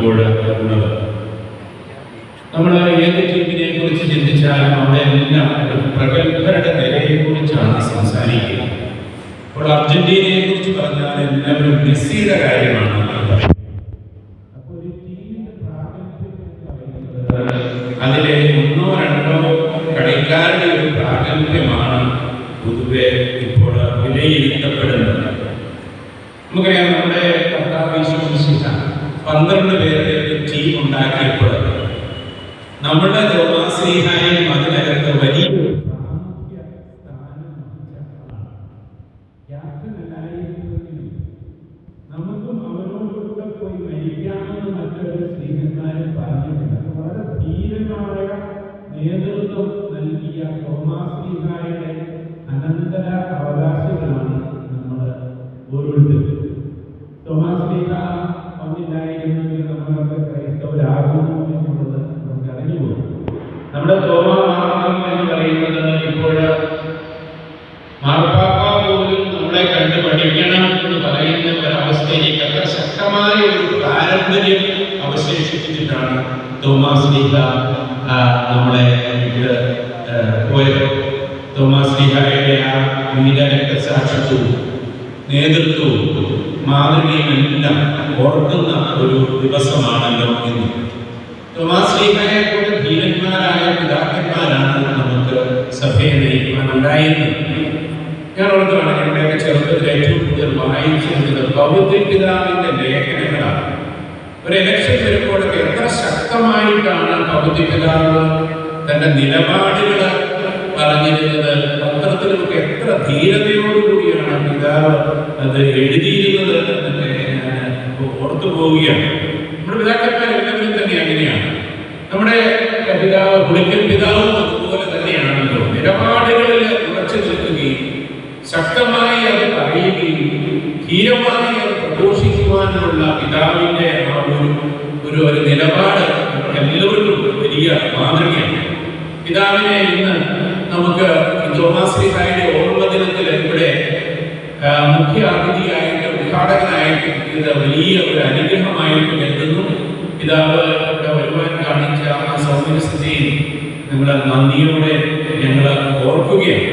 ഇപ്പോൾ ഉള്ളത്. നമ്മൾ ഏത് ടീമിനെ കുറിച്ച് ചിന്തിച്ചാലും അവിടെ എല്ലാം പ്രഗത്ഭരുടെ നിലയെ കുറിച്ചാണ് സംസാരിക്കുക. അപ്പോൾ അർജന്റീനയെ കുറിച്ച് പറഞ്ഞാൽ എല്ലാവരും മെസ്സിയുടെ കാര്യമാണ് പറയുന്നത്. അപ്പോൾ ഒരു ടീമിന്റെ പ്രാഗൽഭ്യം അതിലെ ഒന്നോ രണ്ടോ കളിക്കാരുടെ ഒരു പ്രാഗൽഭ്യമാണ് പൊതുവെ ഇപ്പോൾ വിലയിരുത്തപ്പെടുന്നത്. നമുക്കറിയാം, നമ്മുടെ കർത്താവ് യേശു മിശിഹ 12 പേരുടെ ഒരു ടീം ഉണ്ടാക്കിയപ്പോൾ നമ്മുടെ തോമാശ്ലീഹായും അതിനകത്ത് വലിയൊരു പ്രാമുഖ്യ സ്ഥാനം ക്യാപ്റ്റനല്ലായിരുന്നുവെങ്കിലും നമുക്കും അവരോടുകൂടെ പോയി മരിക്കാമെന്ന് മറ്റൊരു സ്ത്രീകന്മാരും പറഞ്ഞിട്ടുണ്ട്. വളരെ ധീരമായ നേതൃത്വം നൽകിയ തോമാശ്ലീഹായുടെ അനന്തര അവകാശികളാണ് നമ്മൾ ഓരോരുത്തരും. തോമാശ്ലീഹ വന്നില്ലായിരുന്നെങ്കിൽ നമ്മളൊക്കെ ക്രൈസ്തവരാകുന്നു എന്നുള്ളത് നമുക്ക് അറിഞ്ഞുപോകും. നമ്മുടെ തോമാ മാർഗം എന്ന് പറയുന്നത് ഇപ്പോൾ മാർപ്പാപ്പ പോലും നമ്മളെ കണ്ട് പഠിക്കണം എന്ന് പറയുന്ന ഒരവസ്ഥയിലേക്ക് അത്ര ശക്തമായ ഒരു പാരമ്പര്യം അവശേഷിപ്പിച്ചിട്ടാണ് തോമാശ്ലീഹ നമ്മളെ പോയത്. തോമാശ്ലീഹയുടെ ആ വീരരക്തസാക്ഷിത്വവും നേതൃത്വവും മാതൃകയുമെല്ലാം ഓർക്കുന്ന ഒരു ദിവസമാണല്ലോ ഇന്ന്. തോമാശ്ലീഹയെ പോലെ ധീരന്മാരായ പിതാക്കന്മാരാണ് നമുക്ക് സഭയെ നയിക്കുവാനുണ്ടായിരുന്നത്. ഞാൻ ഓർക്കുകയാണ്, ഞങ്ങളുടെയൊക്കെ ചെറുപ്പത്തിൽ ഏറ്റവും കൂടുതൽ വായിച്ചിരുന്നത് പൗത്യ പിതാവിന്റെ ലേഖനങ്ങളാണ്. ഒരു ഇലക്ഷൻ വരുമ്പോഴൊക്കെ എത്ര ശക്തമായിട്ടാണ് പൗത്യ പിതാവ് തന്റെ നിലപാടുകൾ പറഞ്ഞിരുന്നത്. പത്രത്തിലൊക്കെ എത്ര ധീരതയോടുകൂടിയാണ് പിതാവ് അത് എഴുതിയിരുന്നത് എന്നൊക്കെ ഞാൻ ഓർത്തു പോവുകയാണ്. നമ്മുടെ പിതാക്കന്മാരെല്ലാവരും തന്നെ അങ്ങനെയാണ്. നമ്മുടെ പിതാവ് പുളിക്കൽ പിതാവും അതുപോലെ തന്നെയാണല്ലോ. നിലപാടുകളിൽ ഉറച്ചു നിൽക്കുകയും ശക്തമായി അത് പറയുകയും ധീരമായി അത് പ്രഘോഷിക്കുവാനുള്ള പിതാവിന്റെ ആ ഒരു നിലപാട് എല്ലാവർക്കും വലിയ മാതൃകയാണ്. പിതാവിനെ ഇന്ന് നമുക്ക് തോമാശ്ലീഹായുടെ ഓർമ്മ ദിനത്തിൽ ഇവിടെ മുഖ്യ അതിഥിയായിട്ട് ഉദ്ഘാടകനായിട്ട് ഇത് വലിയ ഒരു അനുഗ്രഹമായിട്ട് കരുതുന്നു. പിതാവ് ഇവിടെ വരുവാൻ കാണിച്ച ആ സൗമ്യസ്ഥിതിയിൽ ഞങ്ങൾ നന്ദിയോടെ ഞങ്ങൾ ഓർക്കുകയാണ്.